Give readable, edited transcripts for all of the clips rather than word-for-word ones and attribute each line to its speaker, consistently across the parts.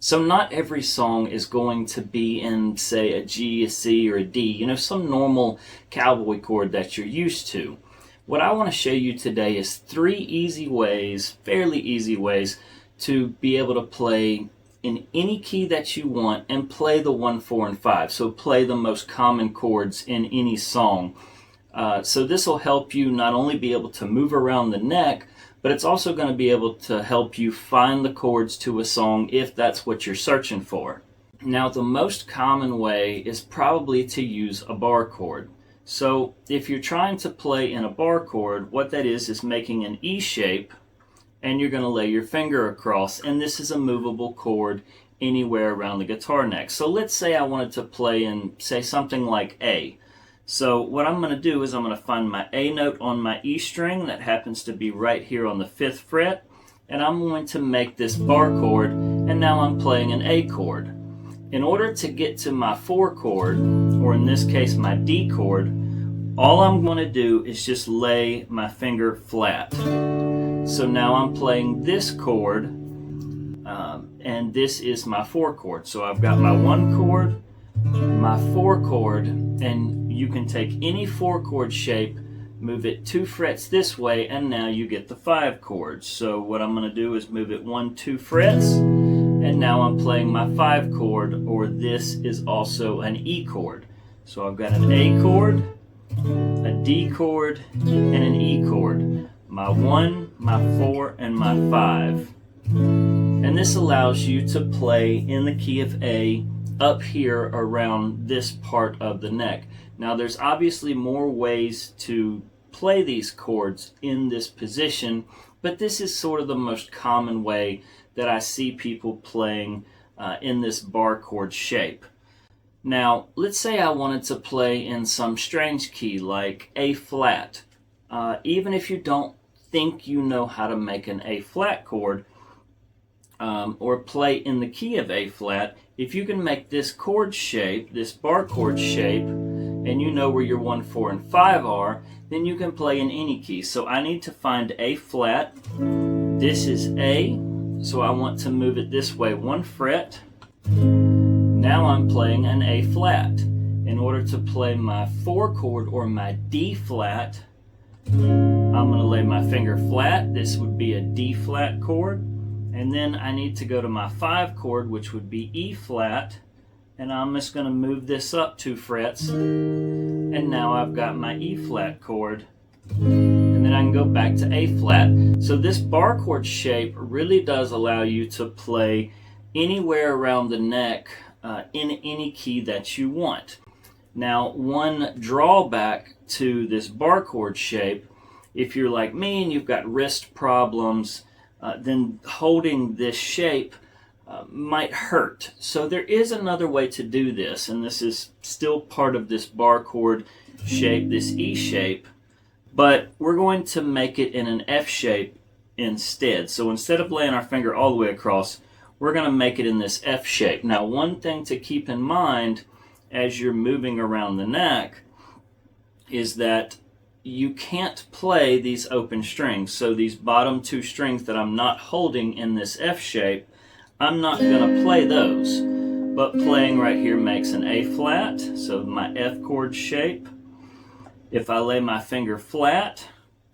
Speaker 1: So not every song is going to be in, say, a G, a C, or a D, some normal cowboy chord that you're used to. What I want to show you today is 3 easy ways, fairly easy ways, to be able to play in any key that you want and play the 1, 4, and 5. So play the most common chords in any song. So this will help you not only be able to move around the neck, but it's also going to be able to help you find the chords to a song if that's what you're searching for. Now, the most common way is probably to use a bar chord. So if you're trying to play in a bar chord, what that is making an E shape, and you're going to lay your finger across, and this is a movable chord anywhere around the guitar neck. So let's say I wanted to play in, say, something like A. So what I'm going to do is I'm going to find my A note on my E string that happens to be right here on the 5th fret, and I'm going to make this bar chord, and now I'm playing an A chord. In order to get to my 4 chord, or in this case my D chord, all I'm going to do is just lay my finger flat. So now I'm playing this chord, and this is my 4 chord. So I've got my 1 chord, my 4 chord, and you can take any 4 chord shape, move it 2 frets this way, and now you get the 5 chords. So what I'm going to do is move it 1, 2 frets, and now I'm playing my 5 chord, or this is also an E chord. So I've got an A chord, a D chord, and an E chord. My 1, my 4, and my 5. And this allows you to play in the key of A up here around this part of the neck. Now there's obviously more ways to play these chords in this position, but this is sort of the most common way that I see people playing in this bar chord shape. Now let's say I wanted to play in some strange key like A flat. Even if you don't think you know how to make an A flat chord, or play in the key of A flat, if you can make this chord shape, this bar chord shape, and you know where your 1, 4, and 5 are, then you can play in any key. So I need to find A flat. This is A, so I want to move it this way 1 fret. Now I'm playing an A flat. In order to play my 4 chord or my D flat, I'm going to lay my finger flat. This would be a D flat chord. And then I need to go to my 5 chord, which would be E flat, and I'm just going to move this up 2 frets, and now I've got my E flat chord, and then I can go back to A flat. So this bar chord shape really does allow you to play anywhere around the neck in any key that you want. Now, one drawback to this bar chord shape, if you're like me and you've got wrist problems, then holding this shape might hurt. So there is another way to do this, and this is still part of this bar chord shape, this E shape, but we're going to make it in an F shape instead. So instead of laying our finger all the way across, we're going to make it in this F shape. Now, one thing to keep in mind as you're moving around the neck is that you can't play these open strings. So these bottom 2 strings that I'm not holding in this F shape, I'm not going to play those. But playing right here makes an A flat, so my F chord shape. If I lay my finger flat,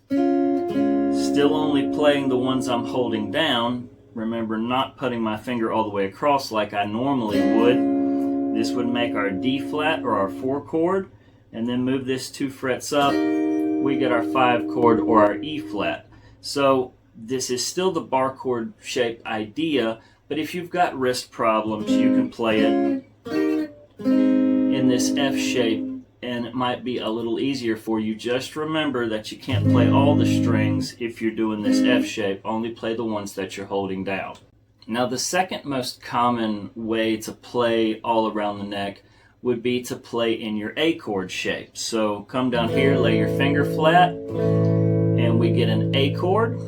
Speaker 1: still only playing the ones I'm holding down. Remember, not putting my finger all the way across like I normally would. This would make our D flat or our 4 chord, and then move this 2 frets up. We get our 5 chord or our E flat. So this is still the bar chord shape idea, but if you've got wrist problems, you can play it in this F shape, and it might be a little easier for you. Just remember that you can't play all the strings if you're doing this F shape. Only play the ones that you're holding down. Now, the second most common way to play all around the neck would be to play in your A chord shape. So come down here, lay your finger flat, and we get an A chord.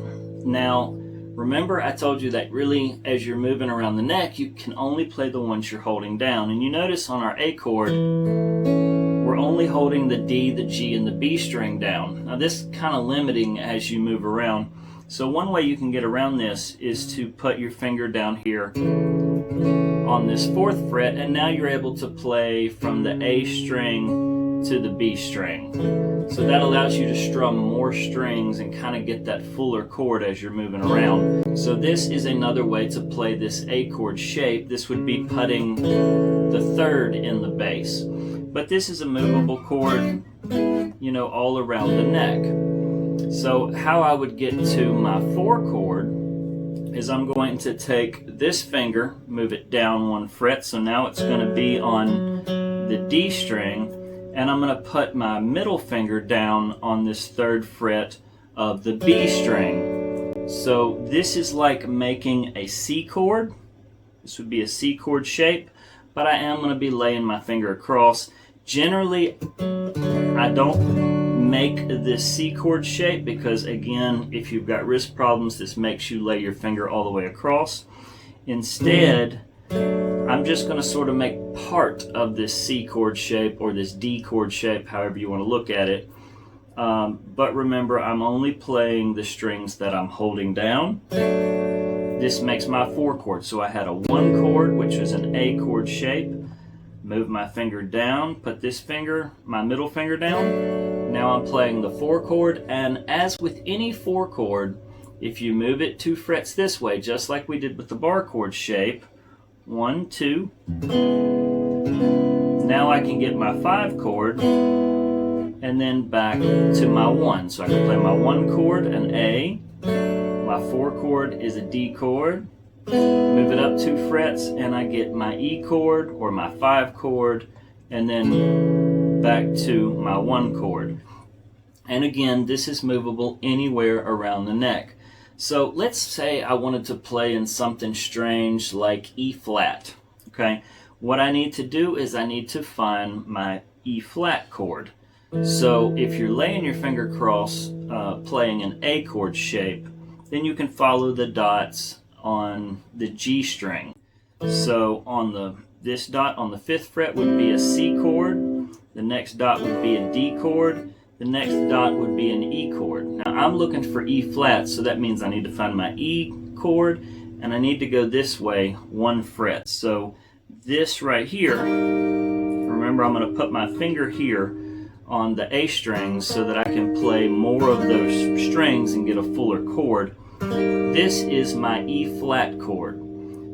Speaker 1: Now, remember I told you that really as you're moving around the neck, you can only play the ones you're holding down. And you notice on our A chord, we're only holding the D, the G, and the B string down. Now this is kind of limiting as you move around. So one way you can get around this is to put your finger down here on this 4th fret, and now you're able to play from the A string to the B string. So that allows you to strum more strings and kind of get that fuller chord as you're moving around. So this is another way to play this A chord shape. This would be putting the 3rd in the bass. But this is a movable chord, you know, all around the neck. So how I would get to my 4 chord is I'm going to take this finger, move it down 1 fret, so now it's going to be on the D string, and I'm going to put my middle finger down on this 3rd fret of the B string. So this is like making a C chord. This would be a C chord shape, but I am going to be laying my finger across. Generally, I don't make this C chord shape because, again, if you've got wrist problems, this makes you lay your finger all the way across. Instead, I'm just going to sort of make part of this C chord shape or this D chord shape, however you want to look at it. But remember, I'm only playing the strings that I'm holding down. This makes my 4 chord. So I had a 1 chord, which is an A chord shape. Move my finger down, put this finger, my middle finger down. Now I'm playing the 4 chord, and as with any 4 chord, if you move it 2 frets this way, just like we did with the bar chord shape, 1, 2. Now I can get my 5 chord, and then back to my 1. So I can play my 1 chord, an A, my 4 chord is a D chord, move it up 2 frets, and I get my E chord or my 5 chord, and then back to my 1 chord. And again, this is movable anywhere around the neck. So let's say I wanted to play in something strange like E flat. Okay, what I need to do is I need to find my E flat chord. So if you're laying your finger across playing an A chord shape, then you can follow the dots on the G string. So on this dot on the 5th fret would be a C chord, the next dot would be a D chord, the next dot would be an E chord. Now I'm looking for E flat, so that means I need to find my E chord, and I need to go this way 1 fret. So this right here, remember I'm going to put my finger here on the A string so that I can play more of those strings and get a fuller chord. This is my E flat chord.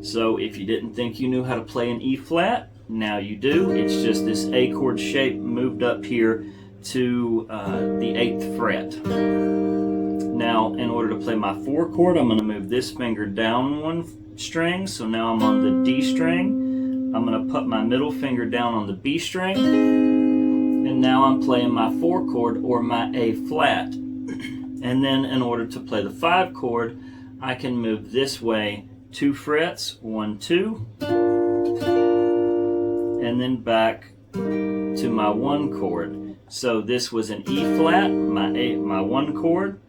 Speaker 1: So if you didn't think you knew how to play an E flat, now you do. It's just this A chord shape moved up here to the 8th fret. Now in order to play my 4 chord, I'm going to move this finger down 1 string. So now I'm on the D string. I'm going to put my middle finger down on the B string. And now I'm playing my 4 chord or my A flat. And then in order to play the 5 chord, I can move this way 2 frets, 1, 2, and then back to my 1 chord. So this was an E flat, my 1 chord.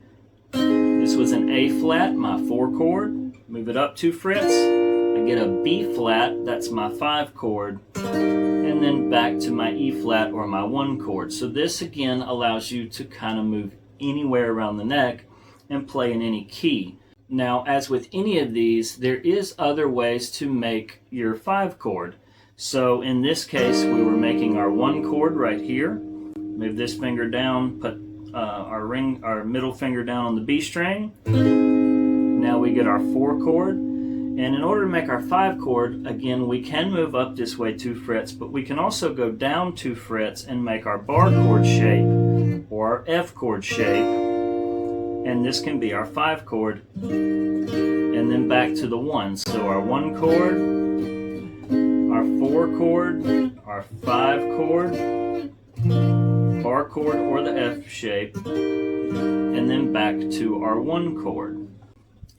Speaker 1: This was an A flat, my 4 chord. Move it up 2 frets. I get a B flat, that's my 5 chord. And then back to my E flat or my 1 chord. So this again allows you to kind of move anywhere around the neck and play in any key. Now, as with any of these, there is other ways to make your 5 chord. So in this case, we were making our 1 chord right here. Move this finger down, put our middle finger down on the B string. Now we get our 4 chord. And in order to make our 5 chord, again, we can move up this way 2 frets, but we can also go down 2 frets and make our bar chord shape or our F chord shape. And this can be our 5 chord. And then back to the 1. So our 1 chord, our 4 chord, our 5 chord, bar chord or the F shape, and then back to our 1 chord.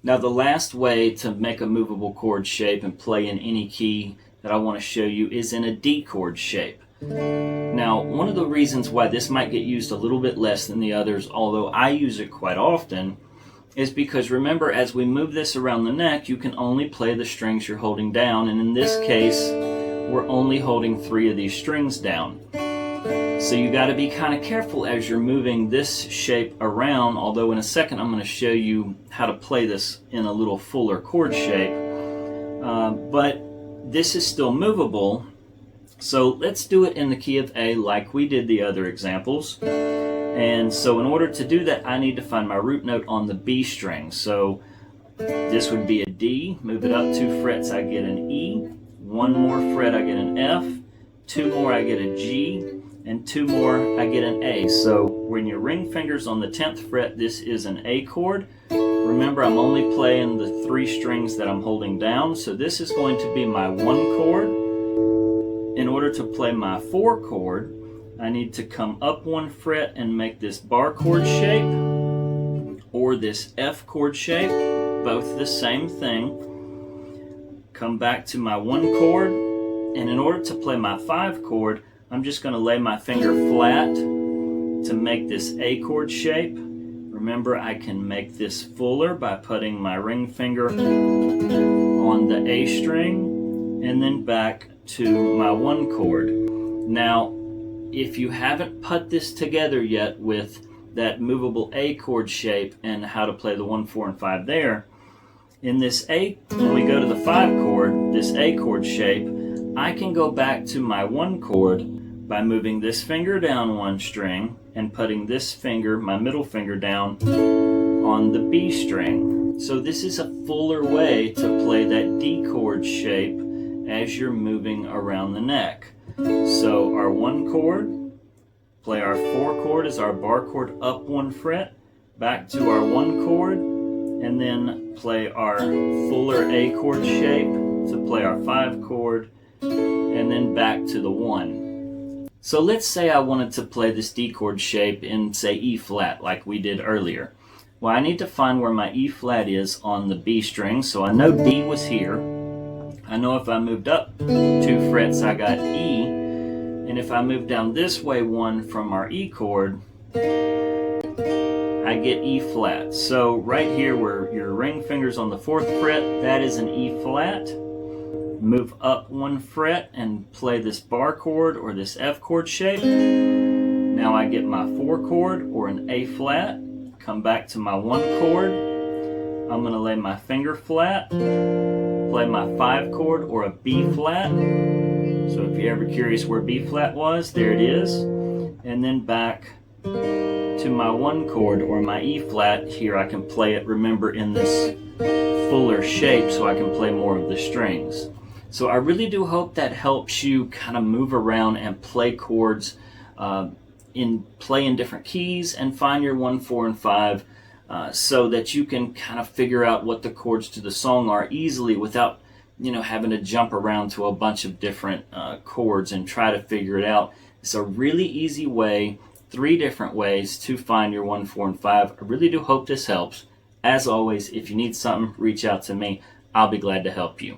Speaker 1: Now the last way to make a movable chord shape and play in any key that I want to show you is in a D chord shape. Now one of the reasons why this might get used a little bit less than the others, although I use it quite often, is because remember, as we move this around the neck, you can only play the strings you're holding down, and in this case we're only holding 3 of these strings down. So you got to be kind of careful as you're moving this shape around, although in a second I'm going to show you how to play this in a little fuller chord shape. But this is still movable. So let's do it in the key of A like we did the other examples. And so in order to do that, I need to find my root note on the B string. So this would be a D. Move it up 2 frets, I get an E. 1 more fret, I get an F. 2 more, I get a G. And 2 more, I get an A. So when your ring finger's on the 10th fret, this is an A chord. Remember, I'm only playing the 3 strings that I'm holding down. So this is going to be my 1 chord. In order to play my 4 chord, I need to come up 1 fret and make this bar chord shape or this F chord shape, both the same thing. Come back to my 1 chord, and in order to play my 5 chord, I'm just going to lay my finger flat to make this A chord shape. Remember, I can make this fuller by putting my ring finger on the A string and then back to my 1 chord. Now, if you haven't put this together yet with that movable A chord shape and how to play the 1, 4, and 5 there, in this A, when we go to the 5 chord, this A chord shape, I can go back to my 1 chord by moving this finger down 1 string and putting this finger, my middle finger, down on the B string. So this is a fuller way to play that D chord shape as you're moving around the neck. So our 1 chord, play our 4 chord as our bar chord up 1 fret, back to our 1 chord, and then play our fuller A chord shape to play our 5 chord, and then back to the 1. So let's say I wanted to play this D chord shape in, say, E flat like we did earlier. Well, I need to find where my E flat is on the B string, so I know D was here. I know if I moved up 2 frets, I got E. And if I move down this way 1 from our E chord, I get E flat. So right here where your ring finger's on the 4th fret, that is an E flat. Move up 1 fret and play this bar chord or this F chord shape. Now I get my 4 chord or an A flat. Come back to my 1 chord. I'm going to lay my finger flat. Play my 5 chord or a B flat. So if you're ever curious where B flat was, there it is. And then back to my 1 chord or my E flat. Here I can play it, remember, in this fuller shape so I can play more of the strings. So I really do hope that helps you kind of move around and play chords, play in different keys and find your 1, 4, and 5 so that you can kind of figure out what the chords to the song are easily without having to jump around to a bunch of different chords and try to figure it out. It's a really easy way, 3 different ways to find your 1, 4, and 5. I really do hope this helps. As always, if you need something, reach out to me. I'll be glad to help you.